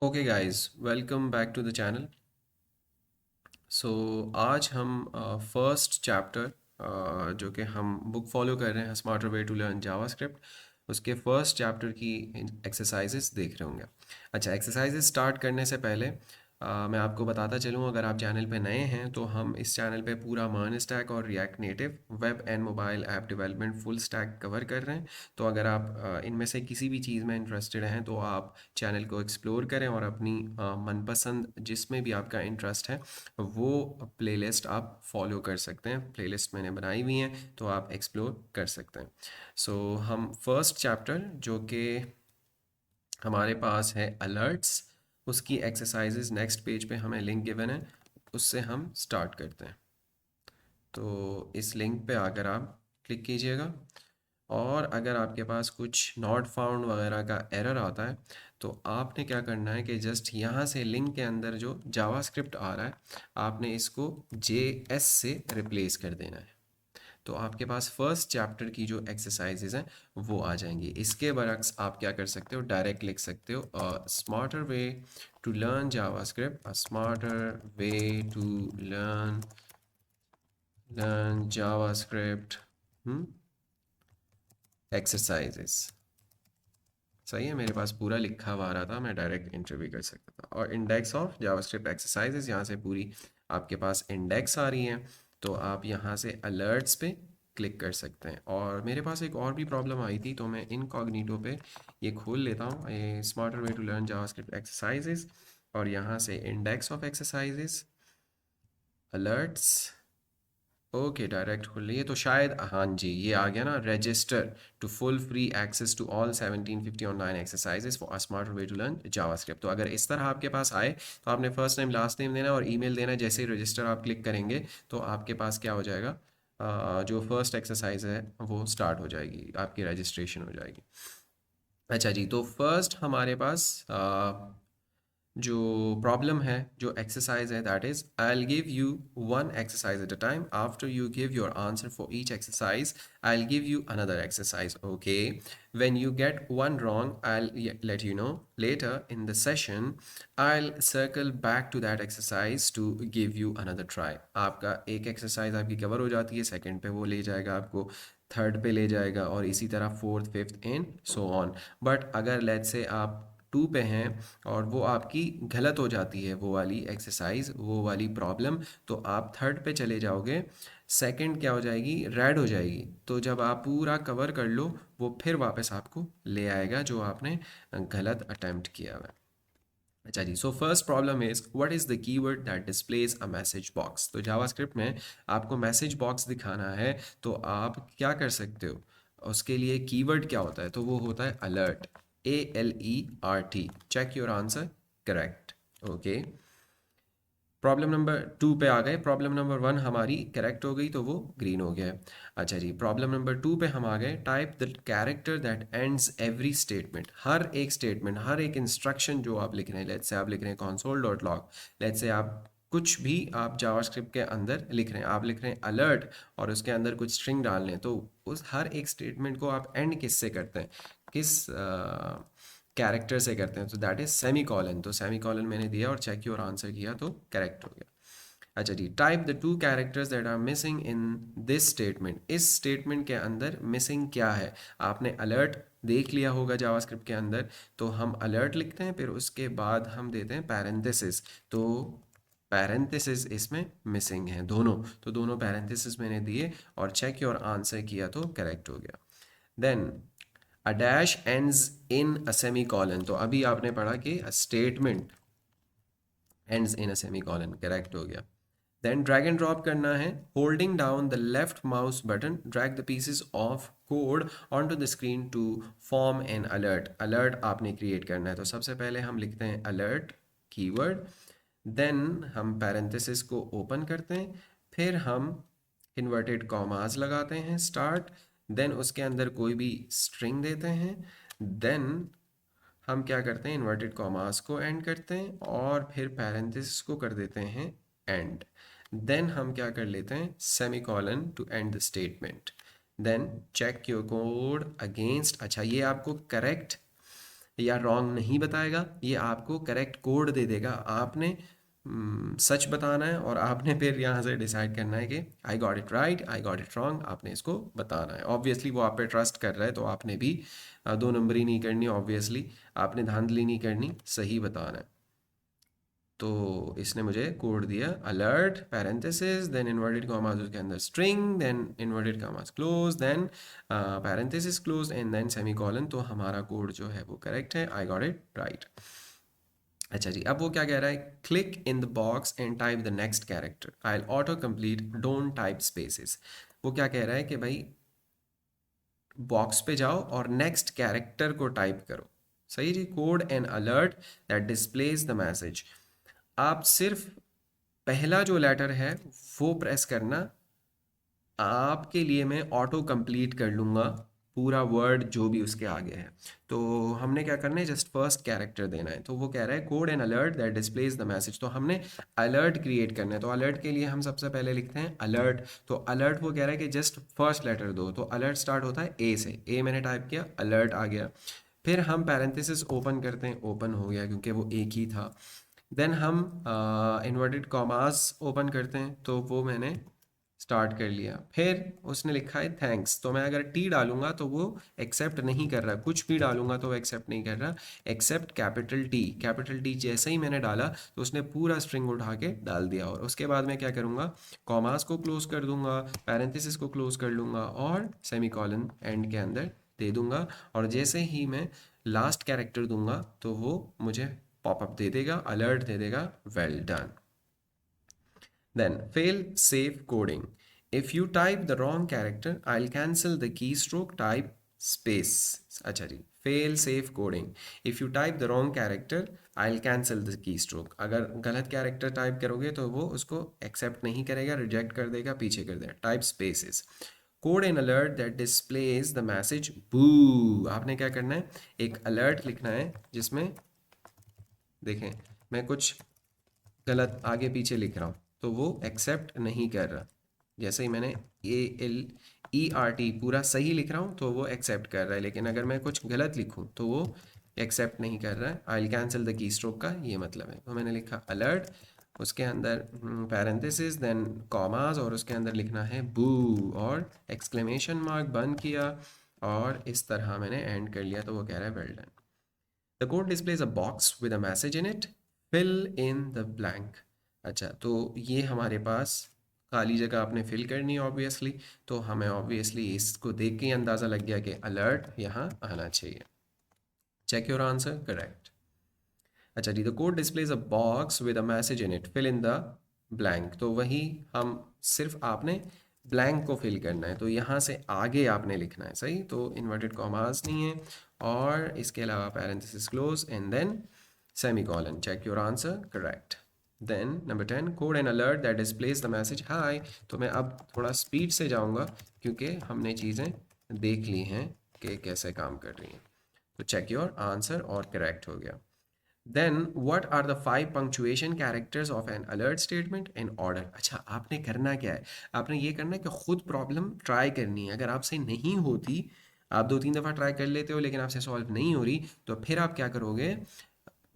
Okay guys, welcome back to the channel. So आज हम first chapter जो कि हम बुक फॉलो कर रहे हैं smarter way to learn JavaScript, उसके फर्स्ट चैप्टर की एक्सरसाइजेस देख रहे होंगे। अच्छा, एक्सरसाइजेस स्टार्ट करने से पहले मैं आपको बताता चलूँ, अगर आप चैनल पे नए हैं तो हम इस चैनल पे पूरा मर्न स्टैक और react native web and mobile app development full stack cover कर रहे हैं। तो अगर आप इनमें से किसी भी चीज़ में इंटरेस्टेड हैं तो आप चैनल को एक्सप्लोर करें और अपनी मनपसंद जिसमें भी आपका इंटरेस्ट है वो प्लेलिस्ट आप फॉलो कर सकते हैं। प्लेलिस्ट मैंने बनाई हुई हैं तो आप एक्सप्लोर कर सकते हैं। हम फर्स्ट चैप्टर जो कि हमारे पास है अलर्ट्स, उसकी एक्सरसाइजेज नेक्स्ट पेज पे हमें लिंक गिवन है, उससे हम स्टार्ट करते हैं। तो इस लिंक पे आकर आप क्लिक कीजिएगा और अगर आपके पास कुछ नॉट फाउंड वगैरह का एरर आता है तो आपने क्या करना है कि जस्ट यहाँ से लिंक के अंदर जो जावास्क्रिप्ट आ रहा है आपने इसको JS से रिप्लेस कर देना है। तो आपके पास फर्स्ट चैप्टर की जो एक्सरसाइजेज हैं वो आ जाएंगी। इसके बरक्स आप क्या कर सकते हो, डायरेक्ट लिख सकते हो smarter way to learn JavaScript, a smarter way to learn JavaScript exercises. सही है, मेरे पास पूरा लिखा हुआ आ रहा था, मैं डायरेक्ट एंटर भी कर सकता था। और इंडेक्स ऑफ जावास्क्रिप्ट एक्सरसाइजेज, यहाँ से पूरी आपके पास इंडेक्स आ रही हैं। तो आप यहाँ से अलर्ट्स पे क्लिक कर सकते हैं। और मेरे पास एक और भी प्रॉब्लम आई थी तो मैं इनकॉग्निटो पे ये खोल लेता हूँ, ये smarter way to learn JavaScript exercises, और यहाँ से index of exercises, alerts, okay direct खुल रही है। तो शायद हाँ जी, ये आ गया ना, register to full free access to all 1750 online exercises for a smart way to learn JavaScript. तो अगर इस तरह आपके पास आए तो आपने फर्स्ट नेम लास्ट नेम देना और ईमेल देना। जैसे ही रजिस्टर आप क्लिक करेंगे तो आपके पास क्या हो जाएगा, जो फर्स्ट एक्सरसाइज है वो स्टार्ट हो जाएगी, आपकी रजिस्ट्रेशन हो जाएगी। अच्छा जी, तो फर्स्ट हमारे पास जो प्रॉब्लम है, जो एक्सरसाइज है, that is I will give you one exercise at a time. After you give your answer for each exercise I will give you another exercise, okay? when you get one wrong, I'll let you know later in the session. I'll circle back to that exercise to give you another try. आपका एक exercise आपकी cover हो जाती है, second पे वो ले जाएगा आपको, थर्ड पे ले जाएगा, और इसी तरह fourth fifth and so on. But अगर लेट्स से आप टू पे हैं और वो आपकी गलत हो जाती है, वो वाली एक्सरसाइज, वो वाली प्रॉब्लम, तो आप थर्ड पे चले जाओगे, सेकंड क्या हो जाएगी, रेड हो जाएगी। तो जब आप पूरा कवर कर लो वो फिर वापस आपको ले आएगा जो आपने गलत अटेम्प्ट किया हुआ है। अच्छा जी, so first problem is what is the keyword that displays a message box. तो जावास्क्रिप्ट में आपको मैसेज बॉक्स दिखाना है तो आप क्या कर सकते हो, उसके लिए कीवर्ड क्या होता है, तो वो होता है alert, ALERT। Check your answer, correct, okay. Problem number two पे आ गए। प्रॉब्लम नंबर वन हमारी करेक्ट हो गई तो वो ग्रीन हो गया। अच्छा जी, प्रॉब्लम नंबर टू पे हम आ गए। Type the character that ends every statement. हर एक स्टेटमेंट, हर एक इंस्ट्रक्शन जो आप लिख रहे हैं, लेट्स से आप लिख रहे हैं console dot log, let's say आप कुछ भी आप जावास्क्रिप्ट के अंदर लिख रहे हैं, आप लिख रहे हैं अलर्ट और उसके अंदर कुछ स्ट्रिंग डालने हैं, तो उस हर एक स्टेटमेंट को आप एंड किससे करते हैं, किस कैरेक्टर से करते हैं, तो दैट इज सेमी कॉलन। तो सेमी कॉलन मैंने दिया और चेक योर आंसर किया तो करेक्ट हो गया। अच्छा जी, type the two characters that are missing in this statement. इस स्टेटमेंट के अंदर मिसिंग क्या है, आपने अलर्ट देख लिया होगा जावास्क्रिप्ट के अंदर, तो हम अलर्ट लिखते हैं, फिर उसके बाद हम देते हैं पैरेंथेसिस। तो पैरेंथेसिस इसमें मिसिंग है दोनों, तो दोनों पैरेंथेसिस मैंने दिए और चेक योर आंसर किया तो करेक्ट हो गया। Then a dash ends in a semicolon. तो अभी आपने पढ़ा कि statement ends in a semicolon, correct हो गया। देन ड्रैग एंड ड्रॉप करना है, holding down the left mouse button drag the pieces of code on to the screen to form an alert. Alert आपने create करना है, तो सबसे पहले हम लिखते हैं अलर्ट कीवर्ड, देन हम पैरेंथेसिस को ओपन करते हैं, फिर हम इन्वर्टेड कॉमास लगाते हैं स्टार्ट, देन उसके अंदर कोई भी स्ट्रिंग देते हैं, देन हम क्या करते हैं, इन्वर्टेड कॉमास को एंड करते हैं और फिर पैरेंथेसिस को कर देते हैं एंड, देन हम क्या कर लेते हैं, semicolon to end the statement, then check your code against. अच्छा, ये आपको करेक्ट या रॉन्ग नहीं बताएगा, ये आपको करेक्ट कोड दे देगा। आपने सच बताना है और आपने फिर यहाँ से डिसाइड करना है कि I got it right, I got it wrong, आपने इसको बताना है। ऑब्वियसली वो आप पे ट्रस्ट कर रहा है तो आपने भी दो नंबरी नहीं करनी, ऑब्वियसली आपने धांधली नहीं करनी, सही बताना है। तो इसने मुझे कोड दिया alert parenthesis then inverted commas उसके अंदर string then inverted commas close then parenthesis close and then semicolon. तो हमारा कोड जो है वो करेक्ट है, आई गॉट इट राइट। अच्छा जी, अब वो क्या कह रहा है, click in the box and type the next character, I auto complete don't type spaces. वो क्या कह रहा है कि भाई बॉक्स पे जाओ और नेक्स्ट कैरेक्टर को टाइप करो। सही जी, code an alert that displays the message. आप सिर्फ पहला जो लेटर है वो प्रेस करना, आपके लिए मैं ऑटो कंप्लीट कर लूँगा पूरा वर्ड जो भी उसके आगे है। तो हमने क्या करना है, जस्ट फर्स्ट कैरेक्टर देना है। तो वो कह रहा है code an alert that displays the message, तो हमने अलर्ट क्रिएट करना है। तो अलर्ट के लिए हम सबसे पहले लिखते हैं अलर्ट। तो अलर्ट वो कह रहा है कि जस्ट फर्स्ट लेटर दो, तो अलर्ट स्टार्ट होता है ए से, ए मैंने टाइप किया, अलर्ट आ गया। फिर हम पैरेंथेसिस ओपन करते हैं, ओपन हो गया क्योंकि वो एक ही था। देन हम इन्वर्टेड कॉमास ओपन करते हैं, तो वो मैंने स्टार्ट कर लिया। फिर उसने लिखा है थैंक्स, तो मैं अगर टी डालूंगा तो वो एक्सेप्ट नहीं कर रहा, कुछ भी डालूंगा तो वो एक्सेप्ट नहीं कर रहा, accept capital T. Capital T जैसे ही मैंने डाला तो उसने पूरा स्ट्रिंग उठा के डाल दिया। और उसके बाद मैं क्या करूँगा, कॉमास को क्लोज कर दूंगा, पैरेंथेसिस को क्लोज कर लूँगा और सेमीकॉलन एंड के अंदर दे दूंगा। और जैसे ही मैं लास्ट कैरेक्टर दूंगा तो वो मुझे पॉपअप दे देगा, अलर्ट दे देगा, well done. Then fail safe coding. If you type the wrong character, I'll cancel the keystroke, type space. अच्छा जी, fail safe coding. If you type the wrong character, I'll cancel the keystroke. अगर गलत character type करोगे तो वो उसको accept नहीं करेगा, reject कर देगा, पीछे कर देगा, type spaces. Code an alert that displays the message बू। आपने क्या करना है, एक अलर्ट लिखना है जिसमें देखें मैं कुछ गलत आगे पीछे लिख रहा हूँ तो वो एक्सेप्ट नहीं कर रहा। जैसे ही मैंने ALERT पूरा सही लिख रहा हूँ तो वो एक्सेप्ट कर रहा है, लेकिन अगर मैं कुछ गलत लिखूँ तो वो एक्सेप्ट नहीं कर रहा है। I will cancel the key stroke का ये मतलब है। तो मैंने लिखा अलर्ट, उसके अंदर पैरेंथेसिस देन कॉमास और उसके अंदर लिखना है बू और एक्सक्लेमेशन मार्क बंद किया और इस तरह मैंने एंड कर लिया। तो वो कह रहा है well done. The code displays a box with a message in it, fill in the blank. अच्छा, तो ये हमारे पास खाली जगह आपने फिल करनी है ऑब्वियसली। तो हमें ऑब्वियसली इसको देख के ही अंदाज़ा लग गया कि अलर्ट यहाँ आना चाहिए। Check your answer correct. अच्छा जी, the code displays a box with a message in it, fill in the blank. तो वही हम सिर्फ आपने ब्लैंक को फिल करना है, तो यहाँ से आगे आपने लिखना है। सही, तो इन्वर्टेड कॉमास नहीं है और इसके अलावा parenthesis close and then semicolon. Check your answer correct. Then number 10, code an alert that displays the message hi. तो मैं अब थोड़ा स्पीड से जाऊँगा क्योंकि हमने चीज़ें देख ली हैं कि कैसे काम कर रही हैं। तो चेक योर आंसर और करेक्ट हो गया। Then what are the 5 punctuation characters of an alert statement in order? अच्छा, आपने करना क्या है, आपने ये करना है कि खुद प्रॉब्लम ट्राई करनी है। अगर आपसे नहीं होती, आप 2-3 दफ़ा ट्राई कर लेते हो लेकिन आपसे सॉल्व नहीं हो रही, तो फिर आप क्या करोगे,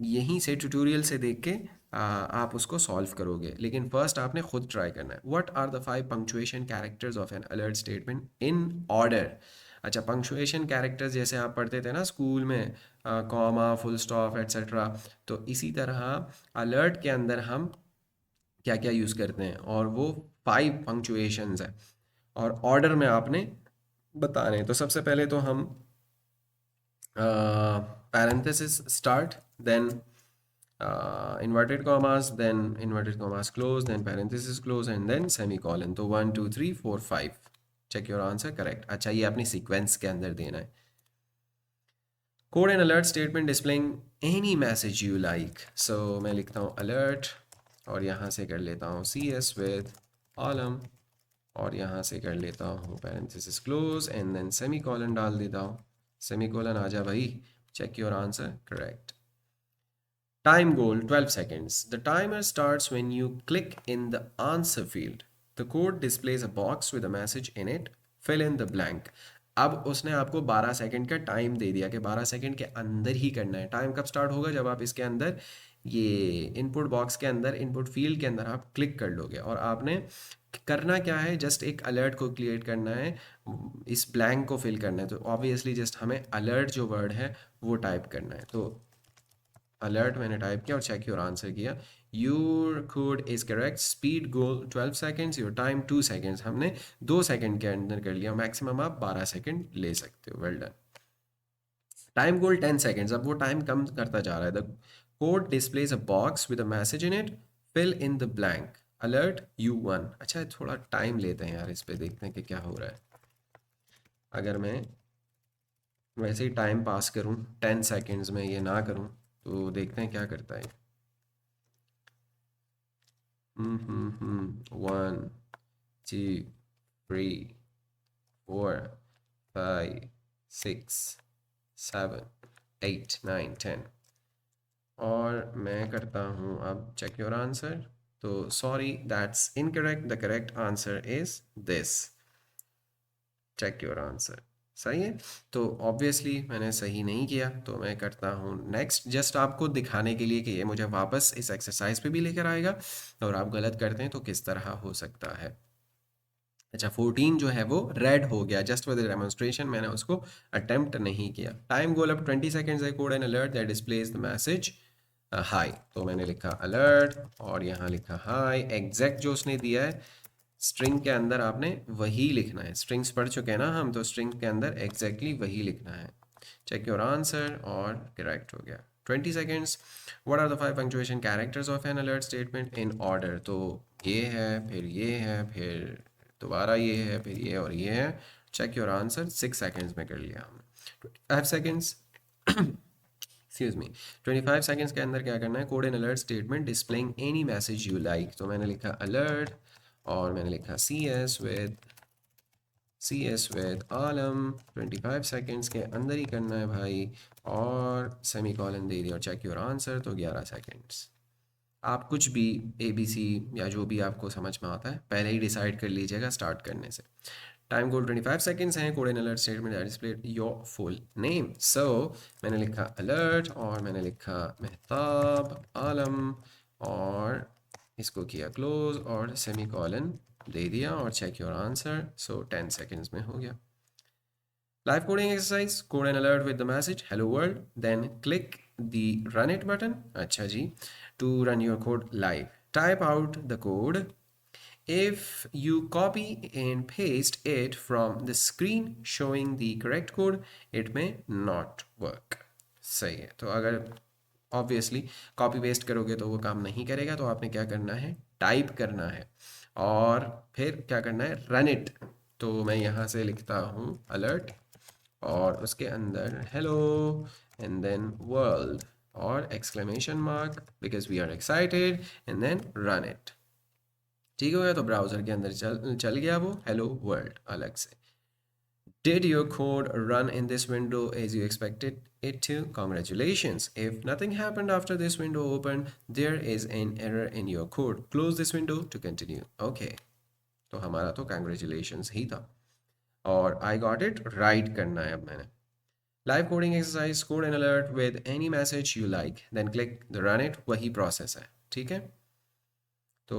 यहीं से ट्यूटोरियल से देख के आप उसको सॉल्व करोगे। लेकिन फर्स्ट आपने खुद ट्राई करना है। What are the 5 punctuation characters of an alert statement in order. अच्छा, पंक्चुएशन कैरेक्टर्स जैसे आप पढ़ते थे ना स्कूल में, कॉमा, फुल स्टॉप एट्सेट्रा, तो इसी तरह अलर्ट के अंदर हम क्या क्या यूज़ करते हैं और वो 5 पंक्चुएशंस हैं और ऑर्डर में आपने बताने हैं। तो सबसे पहले तो हम parenthesis start, then inverted commas, then inverted commas close, then parenthesis close and then semicolon। तो 1 2 3 4 5। Check your answer correct. अच्छा, ये आपने सीक्वेंस के अंदर देना है। Code an alert statement displaying any message you like. So मैं लिखता हूँ अलर्ट और यहाँ से कर लेता हूँ CS विद कॉलम और यहाँ से कर लेता हूँ parenthesis close and then semicolon डाल देता हूँ। सेमीकोलन आ जा भाई। Check your answer correct. Time goal 12 seconds. The timer starts when you click in the answer field. The code displays a box with a message in it. Fill in the blank. अब उसने आपको 12 second का time दे दिया कि 12 second के अंदर ही करना है। टाइम कब स्टार्ट होगा? जब आप इसके अंदर ये इनपुट बॉक्स के अंदर इनपुट फील्ड के अंदर आप क्लिक कर लोगे, और आपने करना क्या है, जस्ट एक अलर्ट को क्रिएट करना है, इस ब्लैंक को फिल करना है। तो ऑब्वियसली जस्ट हमें अलर्ट जो वर्ड है वो टाइप करना है। तो अलर्ट मैंने टाइप किया और चेक योर आंसर किया। Your code is correct, speed goal 12 seconds, your time 2 seconds. हमने 2 सेकेंड के अंदर कर लिया, मैक्सिमम आप 12 सेकेंड ले सकते हो। Well done. Time goal 10 seconds, अब वो टाइम कम करता जा रहा है। The code displays a box with a message in it, fill in the blank, alert you won. अच्छा, थोड़ा टाइम लेते हैं यार, इस पे देखते हैं कि क्या हो रहा है। अगर मैं वैसे ही टाइम पास करूं 10 सेकेंड्स में, ये ना करूं, तो देखते हैं क्या करता है। 1 2 3 4 5 6 7 8 9 10। और मैं करता हूँ अब चेक योर आंसर। तो sorry, that's incorrect, the correct answer is this. Check your answer. सही है। तो ऑब्वियसली मैंने सही नहीं किया, तो मैं करता हूँ नेक्स्ट, जस्ट आपको दिखाने के लिए कि ये मुझे वापस इस एक्सरसाइज पे भी लेकर आएगा, और आप गलत करते हैं तो किस तरह हो सकता है। अच्छा, 14 जो है वो रेड हो गया, जस्ट फॉर द डेमोन्स्ट्रेशन मैंने उसको अटेम्प्ट नहीं किया। Time goal up 20 seconds, I code an alert that displays the message hi. तो मैंने लिखा अलर्ट और यहाँ लिखा हाई। एग्जैक्ट जो उसने दिया है स्ट्रिंग के अंदर आपने वही लिखना है। स्ट्रिंग्स पढ़ चुके हैं ना हम, तो स्ट्रिंग के अंदर एग्जैक्टली वही लिखना है। चेक योर आंसर, और करेक्ट हो गया। 20 seconds. What are the 5 punctuation characters of an alert statement in order? तो ये है, फिर ये है, फिर दोबारा ये है, फिर ये और ये है। Check your answer. 6 सेकेंड्स में कर लिया हमने। 5 सेकेंड्स एक्सक्यूज मी, 25 सेकेंड्स के अंदर क्या करना है? Code an alert statement displaying any message you like. तो मैंने लिखा अलर्ट और मैंने लिखा cs with आलम। 25 सेकेंड्स के अंदर ही करना है भाई, और सेमी कॉलन दे दिया और चेक योर आंसर। तो 11 सेकेंड्स। आप कुछ भी ए बी सी या जो भी आपको समझ में आता है पहले ही डिसाइड कर लीजिएगा स्टार्ट करने से। टाइम गोल 25 सेकेंड्स हैं। Code in alert statement display your full name. So मैंने लिखा अलर्ट और मैंने लिखा मेहताब आलम, और इसको किया क्लोज और सेमी कॉलन दे दिया और check your answer. So 10 seconds में हो गया। Live coding exercise, code an alert with the message hello world, then click the run it button, अच्छा जी, to run your code live. Type out the code. If you copy and paste it from the screen showing the correct code, it may not work. सही है। तो अगर obviously copy paste करोगे तो वो काम नहीं करेगा, तो आपने क्या करना है? टाइप करना है, और फिर क्या करना है? Run it. तो मैं यहाँ से लिखता हूँ अलर्ट और उसके अंदर हेलो एंड देन वर्ल्ड और exclamation mark, because we are excited, and then run it. ठीक हो गया। तो ब्राउज़र के अंदर चल गया वो हेलो वर्ल्ड अलग से। Did your code run in this window as you expected it to? Congratulations. If nothing happened after this window opened, there is an error in your code. Close this window to continue. Okay. तो हमारा तो congratulations ही था, और I got it right करना है अब मैंने। Live coding exercise, code an alert with any message you like, then click the run it. वही प्रोसेस है, ठीक है। तो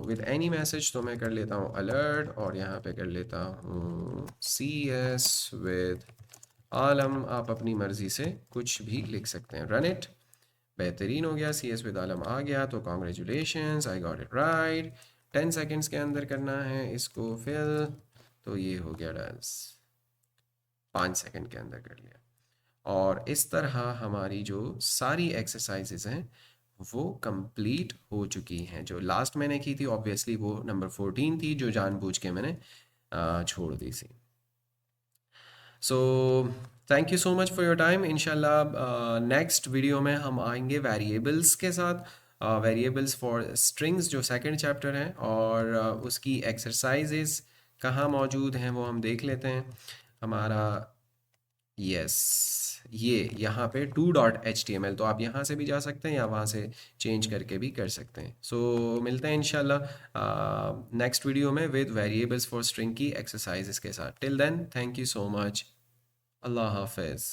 विद एनी मैसेज तो मैं कर लेता हूँ अलर्ट, और यहाँ पे कर लेता हूँ CS विद आलम। आप अपनी मर्ज़ी से कुछ भी लिख सकते हैं। Run it. बेहतरीन हो गया, CS विद आलम आ गया। तो congratulations, I got it right. 10 seconds के अंदर करना है इसको फिल। तो ये हो गया डांस, 5 सेकेंड के अंदर कर लिया। और इस तरह हमारी जो सारी एक्सरसाइजेज हैं वो कंप्लीट हो चुकी हैं। जो लास्ट मैंने की थी ऑब्वियसली वो नंबर 14 थी, जो जानबूझ के मैंने छोड़ दी थी। So thank you so much for your time. इंशाल्लाह नेक्स्ट वीडियो में हम आएंगे वेरिएबल्स के साथ, वेरिएबल्स फॉर स्ट्रिंग्स जो सेकंड चैप्टर है, और उसकी एक्सरसाइजेज कहाँ मौजूद हैं वो हम देख लेते हैं। हमारा यस, ये यहाँ पे 2.html, तो आप यहाँ से भी जा सकते हैं या वहाँ से चेंज करके भी कर सकते हैं। सो मिलते हैं इंशाल्लाह नेक्स्ट वीडियो में विद वेरिएबल्स फॉर स्ट्रिंग की एक्सरसाइजेस के साथ। Till then thank you so much. अल्लाह हाफिज़।